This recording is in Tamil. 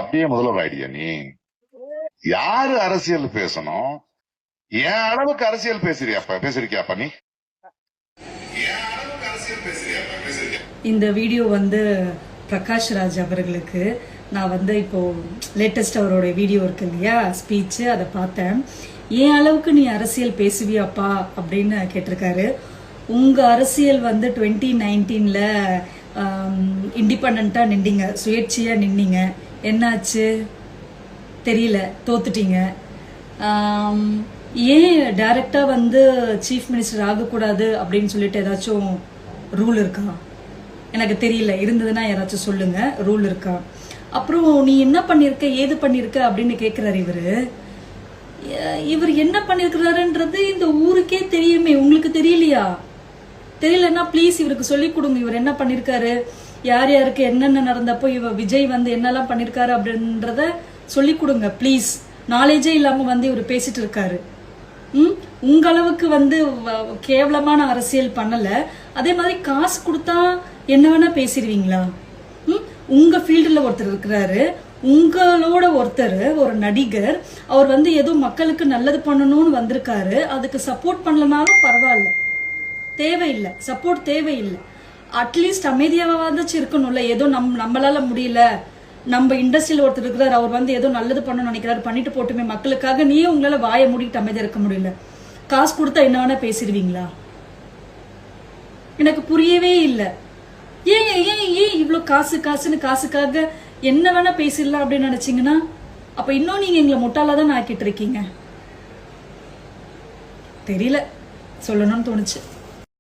அப்படியே முதல்வர் ஆயிடியா நீ? யாரு அரசியல் பேசணும்? என் அளவுக்கு அரசியல் பேசிருக்கியாப்பா நீ? இந்த வீடியோ பிரகாஷ் ராஜ் அவர்களுக்கு நான் இப்போ லேட்டஸ்ட் அவரோட வீடியோ இருக்கு இல்லையா, ஸ்பீச், அதை பார்த்தேன். என் அளவுக்கு நீ அரசியல் பேசுவியாப்பா அப்படின்னு கேட்டிருக்காரு. உங்க அரசியல் 2019ல இண்டிபெண்டா நின்னீங்க, சுயேட்சையா நின்னீங்க. என்னாச்சு தெரியல, தோத்துட்டீங்க. ஏன் டைரக்டா சீஃப் மினிஸ்டர் ஆகக்கூடாது அப்படின்னு சொல்லிட்டு ஏதாச்சும் ரூல் இருக்கா? எனக்கு தெரியல, இருந்ததுன்னா யாராச்சும் சொல்லுங்க, ரூல் இருக்கா? அப்புறம் நீ என்ன பண்ணிருக்க, ஏது பண்ணிருக்க அப்படின்னு கேக்குறாரு இவர் என்ன பண்ணிருக்கிறாருன்றது இந்த ஊருக்கே தெரியுமே, உங்களுக்கு தெரியலையா? தெரியலன்னா ப்ளீஸ் இவருக்கு சொல்லி கொடுங்க. இவர் என்ன பண்ணிருக்காரு, யார் யாருக்கு என்னென்ன நடந்தப்போ விஜய் என்னெல்லாம் பண்ணிருக்காரு அப்படின்றத சொல்லி கொடுங்க ப்ளீஸ். நாலேஜே இல்லாம இவர் பேசிட்டு இருக்காரு. உங்க அளவுக்கு கேவலமான அரசியல் பண்ணல. அதே மாதிரி காசு கொடுத்தா என்ன வேணா பேசிடுவீங்களா? உங்க ஃபீல்டுல ஒருத்தர் இருக்கிறாரு, உங்களோட ஒருத்தர் ஒரு நடிகர், அவர் ஏதோ மக்களுக்கு நல்லது பண்ணணும்னு வந்திருக்காரு. அதுக்கு சப்போர்ட் பண்ணலனாலும் பரவாயில்ல, தேவையில்லை, சப்போர்ட் தேவையில்லை. அட்லீஸ்ட் அமைதியாவாச்சும் இருக்கணும்ல. ஏதோ நம்மளால முடியல, நம்ம இண்டஸ்ட்ரியில ஒருத்தர் இருக்கிறார், அவர் ஏதோ நல்லது பண்ணணும்னு நினைக்கிறாரு, பண்ணிட்டு போட்டுமே மக்களுக்காக. நீயே உங்களால வாயை மூடிட்டு அமைதியா இருக்க முடியல. காசு கொடுத்தா என்ன வேணா பேசிடுவீங்களா? எனக்கு புரியவே இல்லை. ஏன் ஏன் ஏன் இவ்வளவு காசுன்னு காசுக்காக என்ன வேணா பேசிடலாம் அப்படின்னு நினைச்சீங்கன்னா, அப்ப இன்னும் நீங்க எங்களை முட்டாளாதான் ஆக்கிட்டு இருக்கீங்க. தெரியல, சொல்லணும்னு தோணுச்சு.